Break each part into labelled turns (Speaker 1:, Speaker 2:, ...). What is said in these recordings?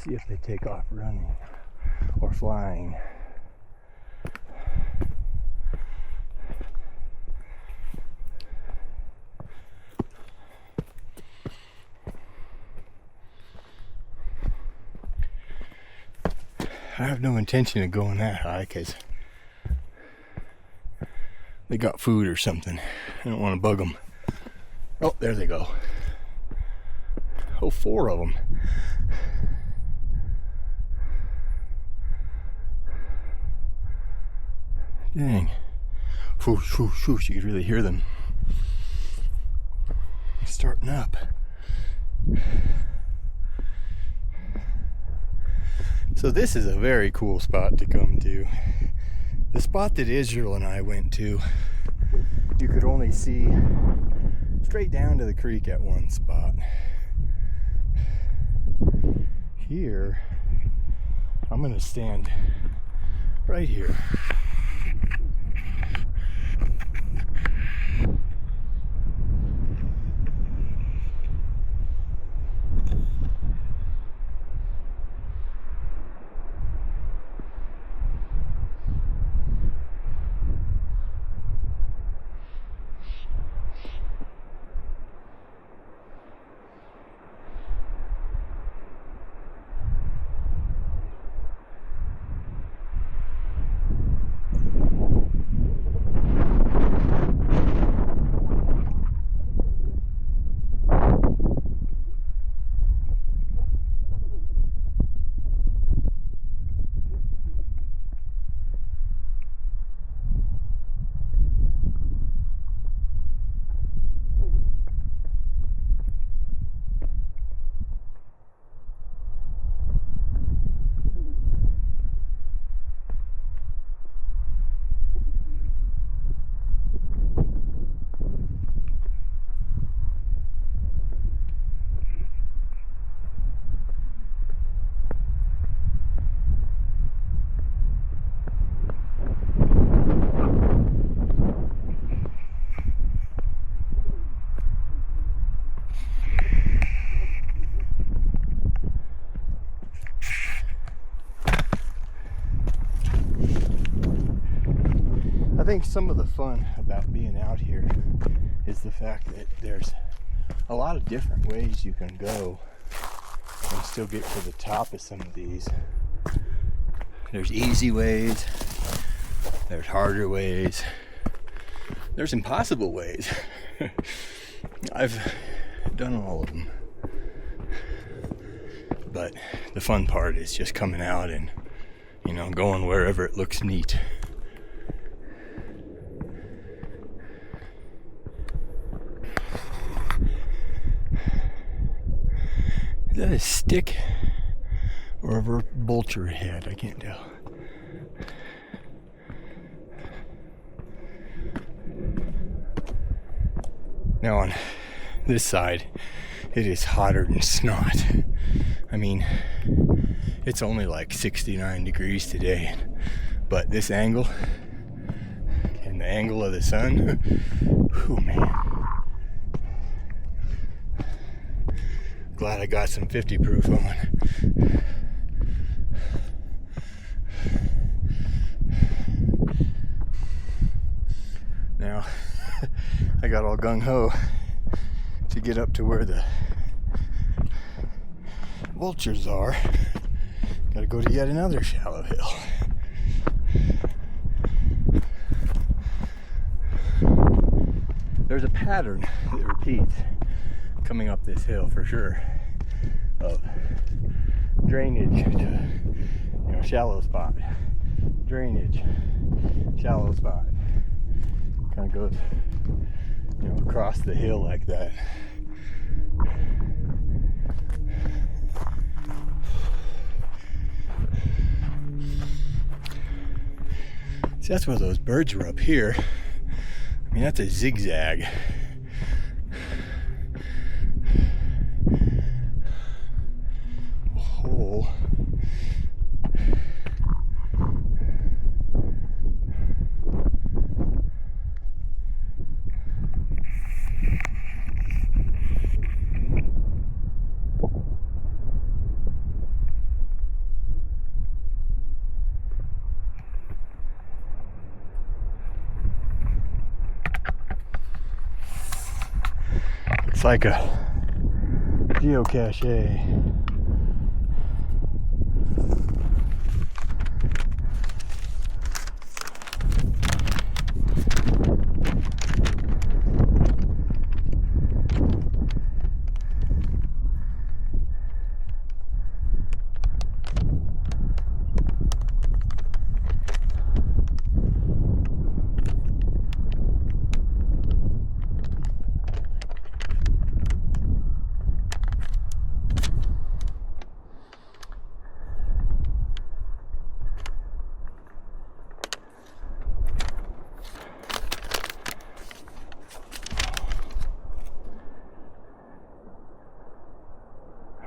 Speaker 1: see if they take off running or flying. I have no intention of going that high because they got food or something. I don't want to bug them. Oh, there they go. Oh, 4 of them. Dang. Whoosh, whoosh, whoosh. You could really hear them starting up. So this is a very cool spot to come to. The spot that Israel and I went to, you could only see straight down to the creek at one spot. Here, I'm gonna stand right here. I think some of the fun about being out here is the fact that there's a lot of different ways you can go and still get to the top of some of these. There's easy ways, there's harder ways, there's impossible ways. I've done all of them. But the fun part is just coming out and, going wherever it looks neat. Is that a stick or a vulture head? I can't tell. Now on this side, it is hotter than snot. I mean, it's only like 69 degrees today, but this angle and the angle of the sun, whew, man. Glad I got some 50 proof on. Now, I got all gung-ho to get up to where the vultures are. Gotta go to yet another shallow hill. There's a pattern that repeats coming up this hill for sure, of drainage to shallow spot, drainage, shallow spot. Kind of goes across the hill like that. See, that's where those birds were up here. I mean, that's a zigzag. Hole. like a geocache.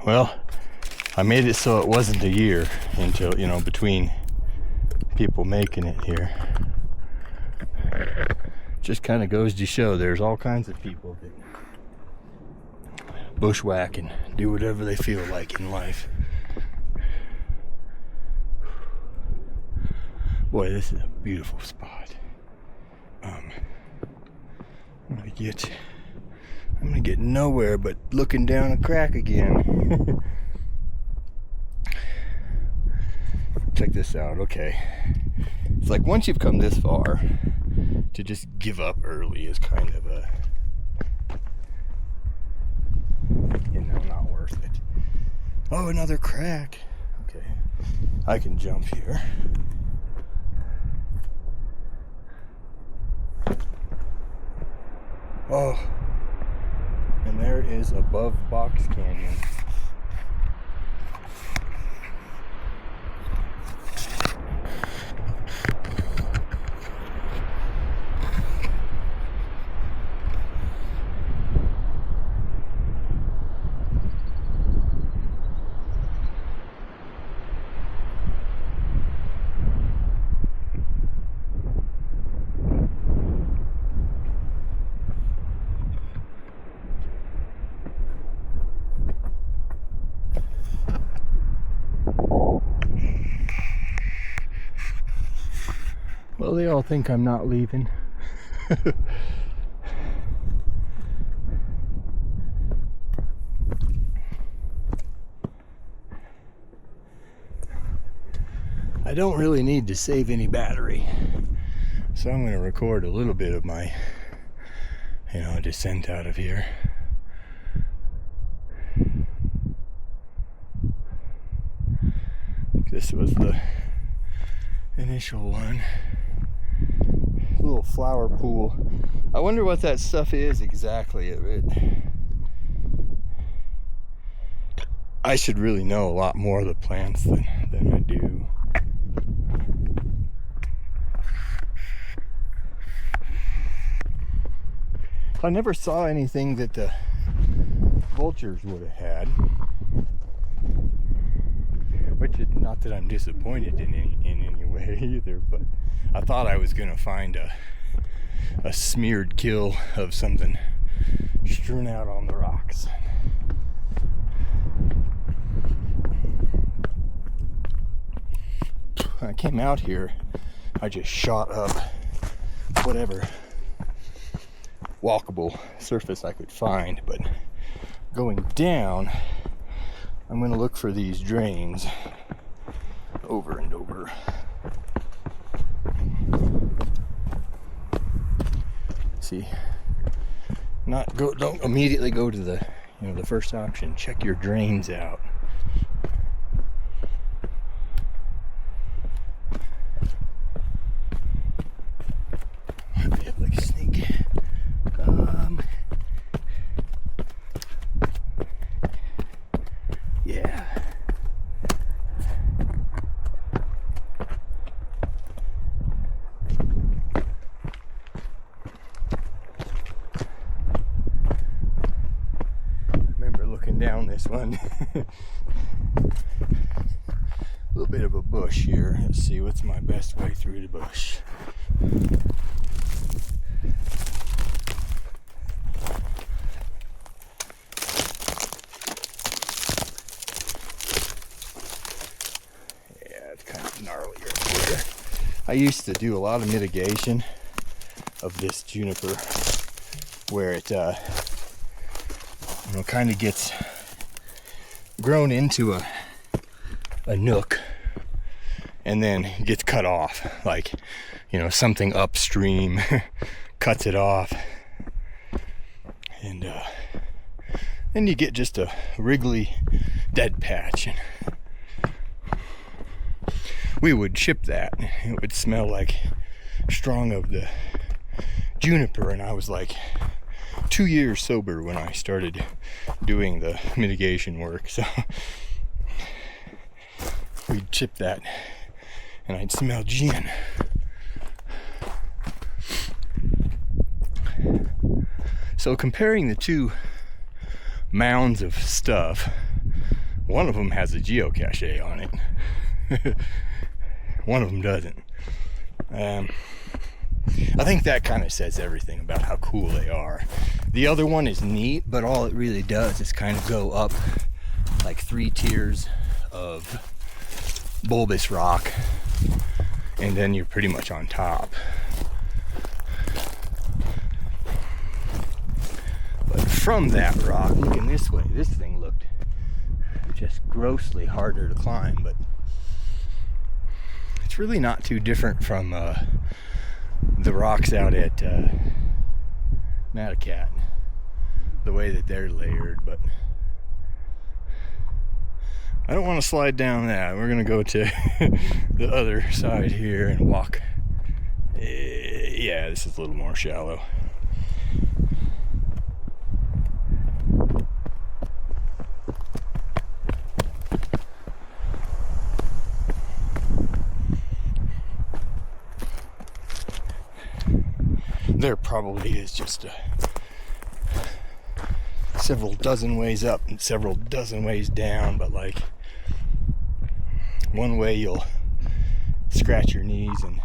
Speaker 1: Well, I made it so it wasn't a year until, you know, between people making it here. Just kind of goes to show there's all kinds of people that bushwhack and do whatever they feel like in life. Boy, this is a beautiful spot. I'm gonna get nowhere but looking down a crack again. Check this out. Okay, it's like once you've come this far, to just give up early is kind of a, you know, not worth it. Oh, another crack. Okay, I can jump here. Oh, and there is Above Box Canyon. Well, they all think I'm not leaving. I don't really need to save any battery, so I'm going to record a little bit of my, you know, descent out of here. This was the initial one. Little flower pool. I wonder what that stuff is exactly. I should really know a lot more of the plants than I do. I never saw anything that the vultures would have had. Which is not that I'm disappointed in any way either, but I thought I was gonna find a smeared kill of something strewn out on the rocks. When I came out here, I just shot up whatever walkable surface I could find, but going down, I'm going to look for these drains over and over. See, don't immediately go to the, you know, the first option. Check your drains out. Might be able to sneak. Yeah. Remember looking down this one. A little bit of a bush here. Let's see what's my best way through the bush. I used to do a lot of mitigation of this juniper where it kind of gets grown into a nook and then gets cut off, like, something upstream cuts it off, and then you get just a wriggly dead patch. And we would chip that. It would smell like strong of the juniper, and I was like 2 years sober when I started doing the mitigation work, so we'd chip that and I'd smell gin. So comparing the two mounds of stuff, one of them has a geocache on it. One of them doesn't. I think that kind of says everything about how cool they are. The other one is neat, but all it really does is kind of go up like 3 tiers of bulbous rock, and then you're pretty much on top. But from that rock, looking this way, this thing looked just grossly harder to climb, but it's really not too different from the rocks out at Matacat, the way that they're layered. But I don't want to slide down that. We're gonna go to the other side here and walk. Yeah, this is a little more shallow. There probably is just several dozen ways up and several dozen ways down, but like one way you'll scratch your knees and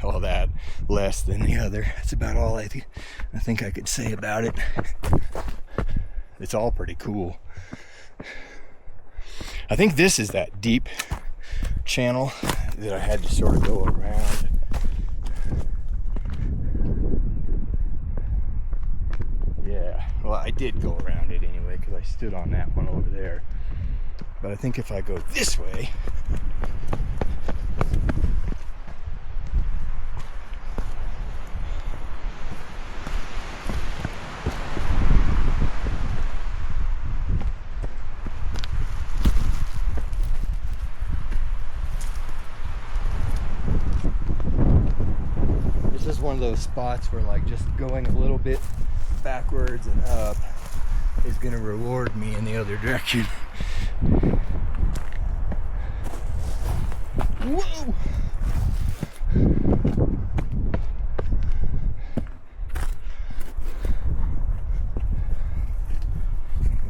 Speaker 1: all that, less than the other. That's about all I think I could say about it. It's all pretty cool. I think this is that deep channel that I had to sort of go around. Yeah, well, I did go around it anyway because I stood on that one over there. But I think if I go this way, this is one of those spots where like just going a little bit backwards and up is going to reward me in the other direction. Whoa!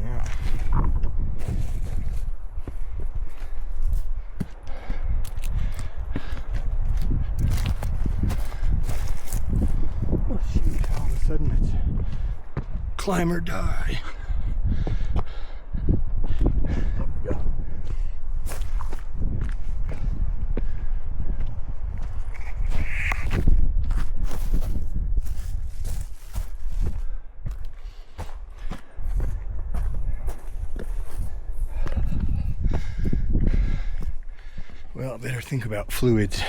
Speaker 1: Yeah. Oh shoot, all of a sudden it's climb or die. There we go. Well, I better think about fluids.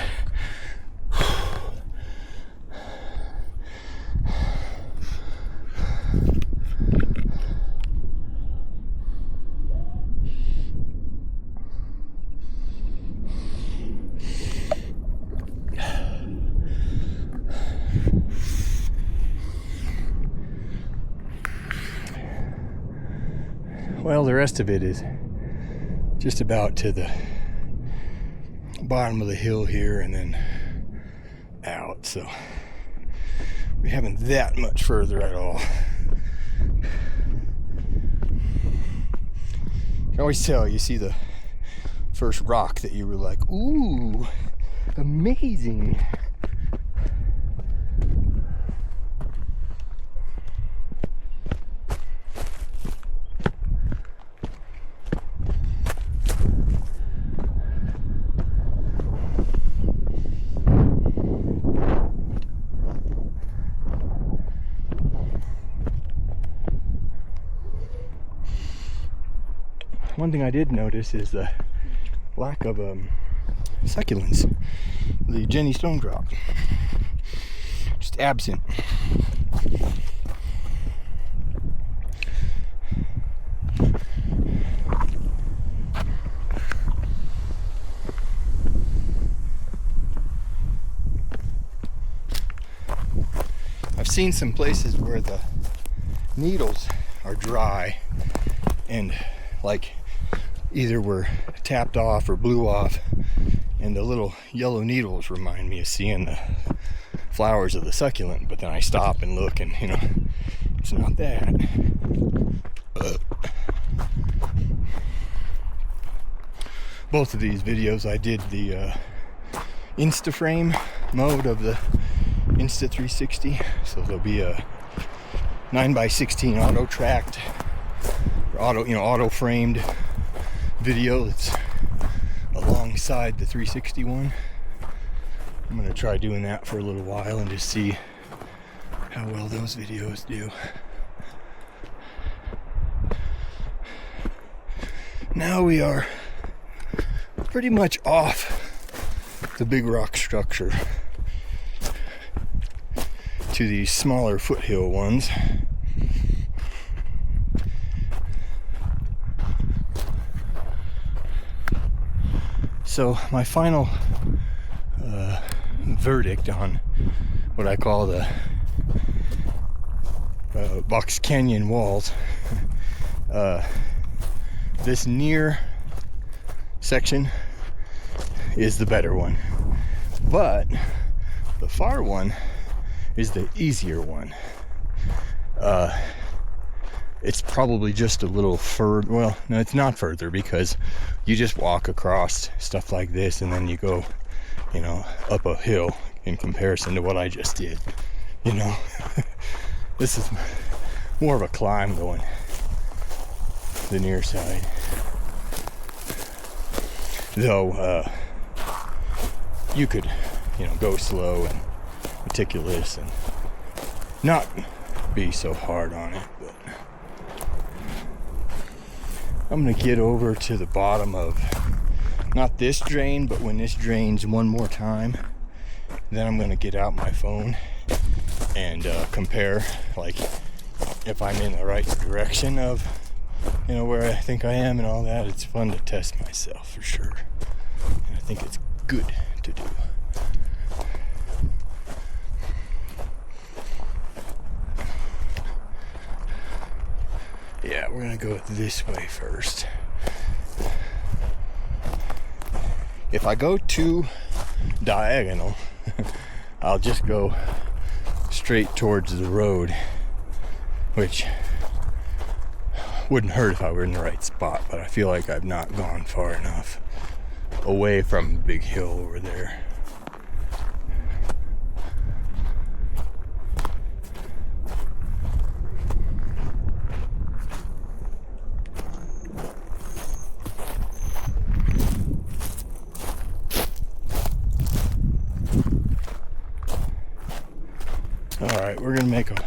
Speaker 1: Well, the rest of it is just about to the bottom of the hill here and then out, so we haven't that much further at all. You can always tell, you see the first rock that you were like, ooh, amazing. one thing I did notice is the lack of succulents. The Jenny Stonedrop, just absent. I've seen some places where the needles are dry and like either were tapped off or blew off, and the little yellow needles remind me of seeing the flowers of the succulent, but then I stop and look and it's not that. Both of these videos I did the Instaframe mode of the Insta360, so there'll be a 9x16 auto tracked, auto framed video that's alongside the 360 one. I'm gonna try doing that for a little while and just see how well those videos do. Now we are pretty much off the big rock structure to these smaller foothill ones. So my final verdict on what I call the Box Canyon walls, this near section is the better one, but the far one is the easier one. It's probably just a little further. Well, no, it's not further, because you just walk across stuff like this and then you go, up a hill in comparison to what I just did. This is more of a climb going the near side. Though, you could, go slow and meticulous and not be so hard on it, but I'm gonna get over to the bottom of not this drain, but when this drains one more time, then I'm gonna get out my phone and compare, like, if I'm in the right direction of where I think I am and all that. It's fun to test myself for sure, and I think it's good to do. Yeah, we're gonna go this way first. If I go too diagonal, I'll just go straight towards the road, which wouldn't hurt if I were in the right spot, but I feel like I've not gone far enough away from the big hill over there. All right, we're gonna make a